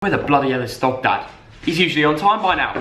Where the bloody hell is Thogdad? He's usually on time by now.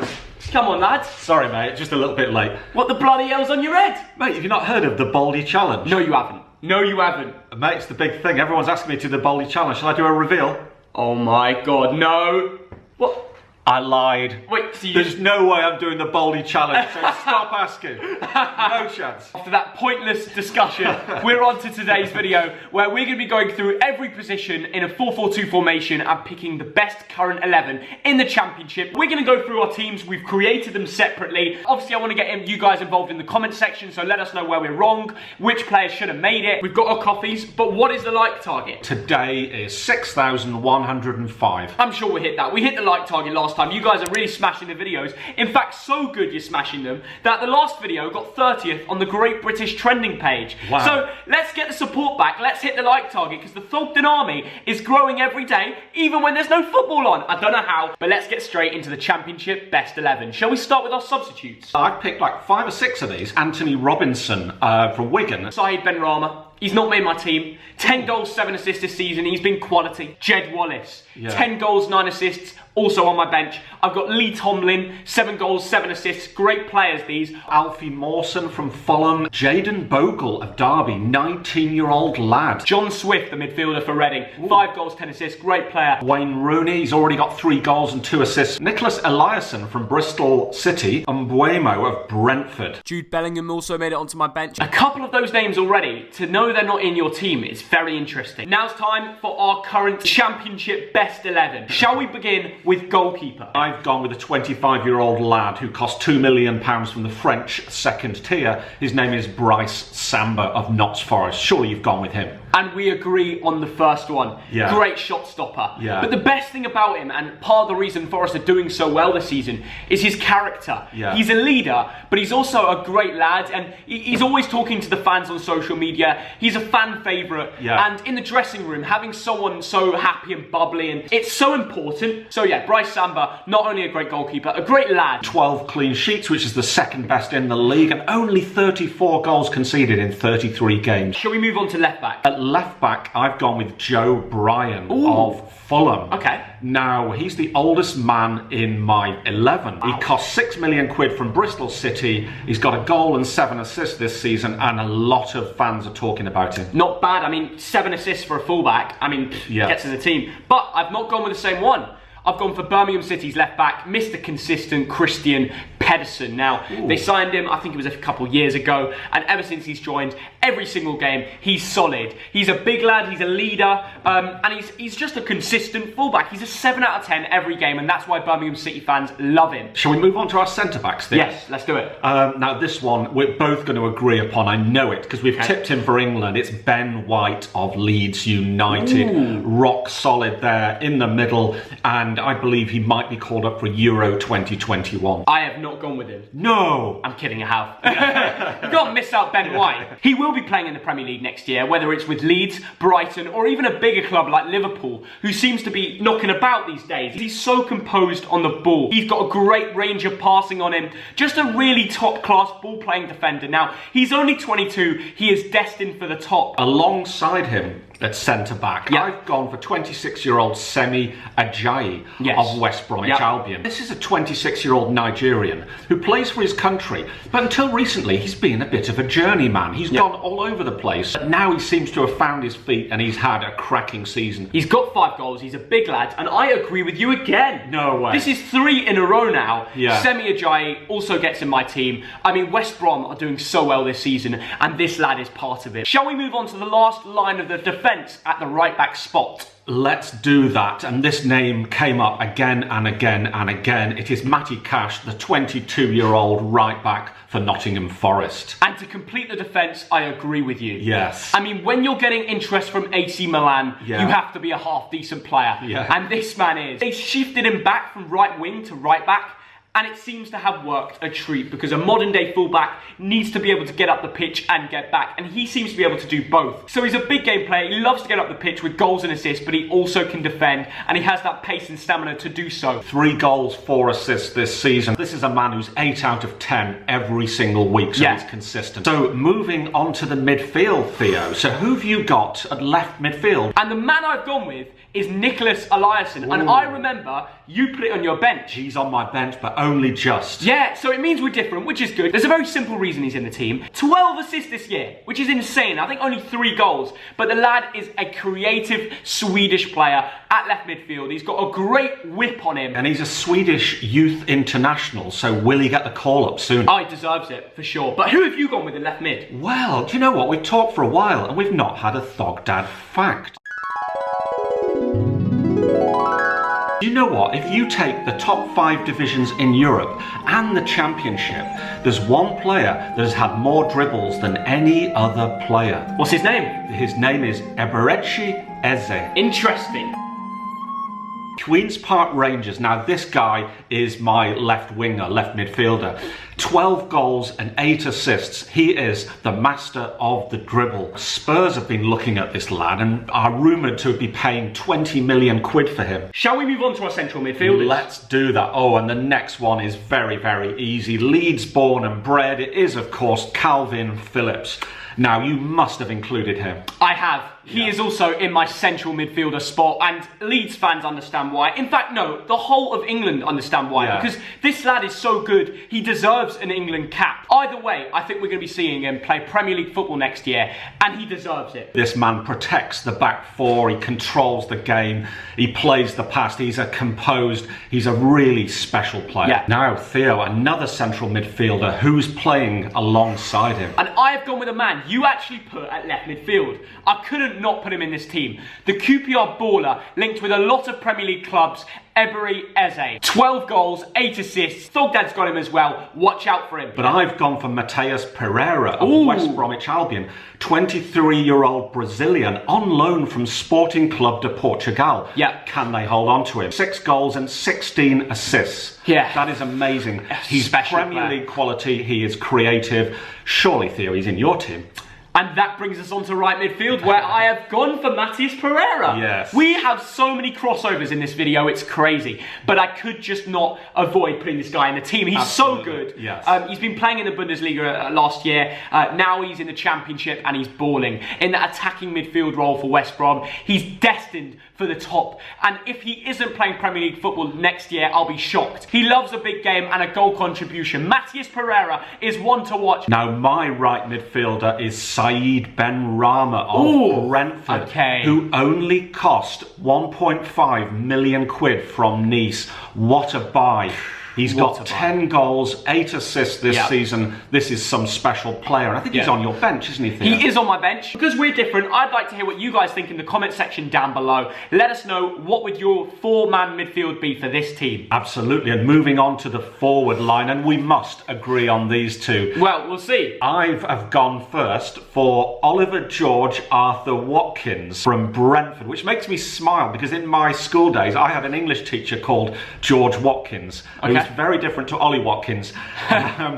Come on, lads. Sorry, mate, just a little bit late. What the bloody hell's on your head? Mate, have you not heard of the Baldy Challenge? No, you haven't. No, you haven't. Mate, it's the big thing. Everyone's asking me to do the Baldy Challenge. Shall I do a reveal? Oh my god, no. What? I lied. Wait, so you... There's no way I'm doing the Baldy Challenge, so stop asking. No chance. After that pointless discussion, we're on to today's video, where we're going to be going through every position in a 4-4-2 formation and picking the best current 11 in the Championship. We're going to go through our teams. We've created them separately. Obviously, I want to get you guys involved in the comment section, so let us know where we're wrong, which players should have made it. We've got our coffees, but what is the like target? Today is 6,105. I'm sure we hit that. We hit the like target last time. You guys are really smashing the videos. In fact, so good you're smashing them that the last video got 30th on the Great British Trending page. Wow. So let's get the support back. Let's hit the like target because the Thogden army is growing every day, even when there's no football on. I don't know how, but let's get straight into the Championship Best 11. Shall we start with our substitutes? I've picked like 5 or 6 of these. Anthony Robinson from Wigan. Saeed Benrahma. He's not made my team. 10 goals, 7 assists this season. He's been quality. Jed Wallace. Yeah. 10 goals, 9 assists. Also on my bench. I've got Lee Tomlin. 7 goals, 7 assists. Great players, these. Alfie Mawson from Fulham. Jaden Bogle of Derby. 19-year-old lad. John Swift, the midfielder for Reading. Ooh. 5 goals, 10 assists. Great player. Wayne Rooney. He's already got 3 goals and 2 assists. Nicholas Eliasson from Bristol City. Mbuemo of Brentford. Jude Bellingham also made it onto my bench. A couple of those names already. To know they're not in your team is very interesting. Now's time for our current Championship Best 11. Shall we begin with goalkeeper? I've gone with a 25-year-old lad who cost £2 million from the French second tier. His name is Bryce Samba of Notts Forest. Surely you've gone with him. And we agree on the first one. Yeah. Great shot stopper. Yeah. But the best thing about him, and part of the reason Forest are doing so well this season, is his character. Yeah. He's a leader, but he's also a great lad, and he's always talking to the fans on social media. He's a fan favourite. Yeah. And in the dressing room, having someone so happy and bubbly, and it's so important. So yeah, Bryce Samba, not only a great goalkeeper, a great lad. 12 clean sheets, which is the second best in the league, and only 34 goals conceded in 33 games. Shall we move on to left back? At left back, I've gone with Joe Bryan of Fulham. Okay. Now, he's the oldest man in my 11. Wow. He cost £6 million from Bristol City. He's got a goal and 7 assists this season, and a lot of fans are talking about him. Not bad. I mean, 7 assists for a fullback. I mean, gets in the team. But I've not gone with the same one. I've gone for Birmingham City's left back, Mr. Consistent, Christian Pedersen. Now, they signed him, I think it was a couple of years ago, and ever since he's joined, every single game, he's solid. He's a big lad, he's a leader, and he's just a consistent fullback. He's a 7 out of 10 every game, and that's why Birmingham City fans love him. Shall we move on to our centre-backs then? Yes, let's do it. Now, this one, we're both going to agree upon, I know it, because we've tipped him for England. It's Ben White of Leeds United. Ooh. Rock solid there in the middle, and I believe he might be called up for Euro 2021. I have not gone with him. No! I'm kidding, I have. You can't miss out Ben White. He will be playing in the Premier League next year, whether it's with Leeds, Brighton, or even a bigger club like Liverpool, who seems to be knocking about these days. He's so composed on the ball. He's got a great range of passing on him. Just a really top-class ball-playing defender. Now, he's only 22. He is destined for the top. Alongside him, at centre-back, I've gone for 26-year-old Semi Ajayi of West Bromwich Albion. This is a 26-year-old Nigerian who plays for his country, but until recently he's been a bit of a journeyman. He's gone all over the place, but now he seems to have found his feet and he's had a cracking season. He's got 5 goals, he's a big lad, and I agree with you again. No way. This is 3 in a row now. Yeah. Semi Ajayi also gets in my team. I mean, West Brom are doing so well this season, and this lad is part of it. Shall we move on to the last line of the defence at the right back spot? Let's do that, and this name came up again and again and again. It is Matty Cash, the 22-year-old right back for Nottingham Forest. And to complete the defence, I agree with you. Yes. I mean, when you're getting interest from AC Milan, you have to be a half-decent player. Yeah. And this man is. They shifted him back from right wing to right back, And it seems to have worked a treat because a modern day fullback needs to be able to get up the pitch and get back. And he seems to be able to do both. So he's a big game player. He loves to get up the pitch with goals and assists, but he also can defend. And he has that pace and stamina to do so. 3 goals, 4 assists this season. This is a man who's 8 out of 10 every single week. So he's consistent. So moving on to the midfield, Theo. So who have you got at left midfield? And the man I've gone with is Nicholas Eliasson. Ooh. And I remember you put it on your bench. He's on my bench, but only just. Yeah, so it means we're different, which is good. There's a very simple reason he's in the team. 12 assists this year, which is insane. I think only 3 goals. But the lad is a creative Swedish player at left midfield. He's got a great whip on him. And he's a Swedish youth international, so will he get the call-up soon? Oh, he deserves it, for sure. But who have you gone with in left mid? Well, do you know what? We've talked for a while, and we've not had a Thogdad fact. You know what? If you take the top 5 divisions in Europe and the Championship, there's one player that has had more dribbles than any other player. What's his name? His name is Eberechi Eze. Interesting. Queen's Park Rangers. Now this guy is my left winger, left midfielder. 12 goals and 8 assists. He is the master of the dribble. Spurs have been looking at this lad and are rumoured to be paying 20 million quid for him. Shall we move on to our central midfielders? Let's do that. Oh, and the next one is very, very easy. Leeds born and bred. It is, of course, Calvin Phillips. Now, you must have included him. I have. He is also in my central midfielder spot, and Leeds fans understand why. In fact, no, the whole of England understand why, because this lad is so good, he deserves an England cap. Either way, I think we're going to be seeing him play Premier League football next year, and he deserves it. This man protects the back four, he controls the game, he plays the pass, he's he's a really special player. Yeah. Now, Theo, another central midfielder, who's playing alongside him? And I have gone with a man you actually put at left midfield. I couldn't not put him in this team. The QPR baller, linked with a lot of Premier League clubs, Eberechi Eze. 12 goals, 8 assists. Thogdad's got him as well. Watch out for him. But I've gone for Mateus Pereira of West Bromwich Albion. 23-year-old Brazilian on loan from Sporting Club de Portugal. Yeah. Can they hold on to him? 6 goals and 16 assists. Yeah. That is amazing. He's special Premier player. League quality. He is creative. Surely, Theo, he's in your team. And that brings us on to right midfield, where I have gone for Mateus Pereira. Yes. We have so many crossovers in this video, it's crazy. But I could just not avoid putting this guy in the team. He's Absolutely. so good. Yes. He's been playing in the Bundesliga last year. Now he's in the Championship and he's balling. In that attacking midfield role for West Brom, he's destined for the top. And if he isn't playing Premier League football next year, I'll be shocked. He loves a big game and a goal contribution. Mateus Pereira is one to watch. Now, my right midfielder is Saeed Benrahma of Brentford, who only cost 1.5 million quid from Nice. What a buy. He's got 10 goals, 8 assists this season. This is some special player. And I think he's on your bench, isn't he, Theo? He is on my bench. Because we're different, I'd like to hear what you guys think in the comment section down below. Let us know, what would your 4-man midfield be for this team? Absolutely. And moving on to the forward line, and we must agree on these two. Well, we'll see. I've gone first for Oliver George Arthur Watkins from Brentford, which makes me smile because in my school days, I had an English teacher called George Watkins. Very different to Ollie Watkins.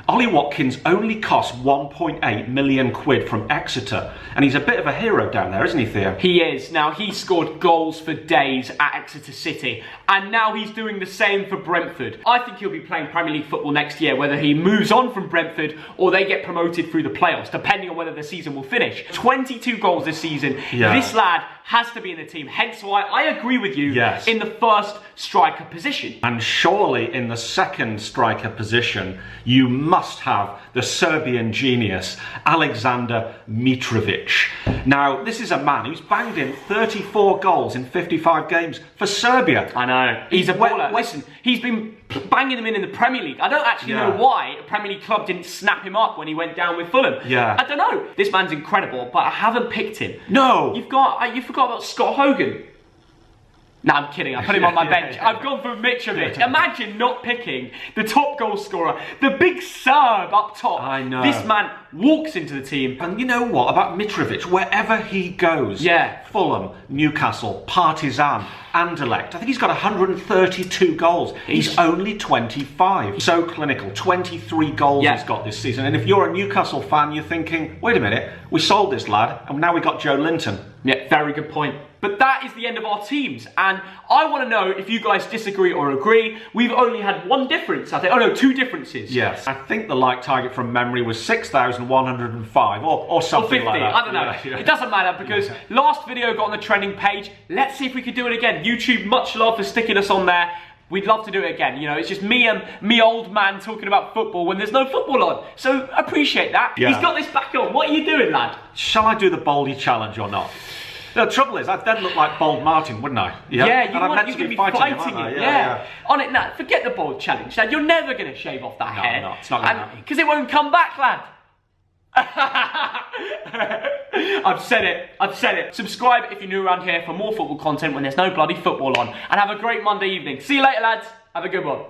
Ollie Watkins only cost 1.8 million quid from Exeter, and he's a bit of a hero down there, isn't he, Theo? He is. Now, he scored goals for days at Exeter City, and now he's doing the same for Brentford. I think he'll be playing Premier League football next year, whether he moves on from Brentford or they get promoted through the playoffs, depending on whether the season will finish. 22 goals this season. This lad has to be in the team, hence why I agree with you in the first striker position. And surely in the second striker position, you must have the Serbian genius, Alexander Mitrovic. Now, this is a man who's banged in 34 goals in 55 games for Serbia. I know. He's a baller. Listen, he's been banging them in the Premier League. I don't actually know why a Premier League club didn't snap him up when he went down with Fulham. I don't know. This man's incredible, but I haven't picked him. No. You forgot about Scott Hogan. No, I'm kidding. I put him on my bench. I've gone for Mitrovic. Imagine not picking the top goal scorer, the big Serb up top. I know. This man walks into the team. And you know what about Mitrovic? Wherever he goes, Fulham, Newcastle, Partizan, Anderlecht. I think he's got 132 goals. He's only 25. So clinical. 23 goals he's got this season. And if you're a Newcastle fan, you're thinking, wait a minute, we sold this lad, and now we got Joe Linton. Yeah, very good point. But that is the end of our teams, and I want to know if you guys disagree or agree. We've only had one difference, I think. Oh no, two differences. Yes. I think the like target from memory was 6,105 or something or 50, like that. I don't know. It doesn't matter because last video got on the trending page. Let's see if we could do it again. YouTube, much love for sticking us on there. We'd love to do it again. You know, it's just me and me old man talking about football when there's no football on. So appreciate that. Yeah. He's got this back on. What are you doing, lad? Shall I do the Baldy challenge or not? The trouble is, I'd then look like Bold Martin, wouldn't I? Yeah, you're going to be fighting him. Yeah. On it now, forget the Bold challenge, lad. You're never going to shave off that hair. No, it's not going to happen. Because it won't come back, lad. I've said it. Subscribe if you're new around here for more football content when there's no bloody football on. And have a great Monday evening. See you later, lads. Have a good one.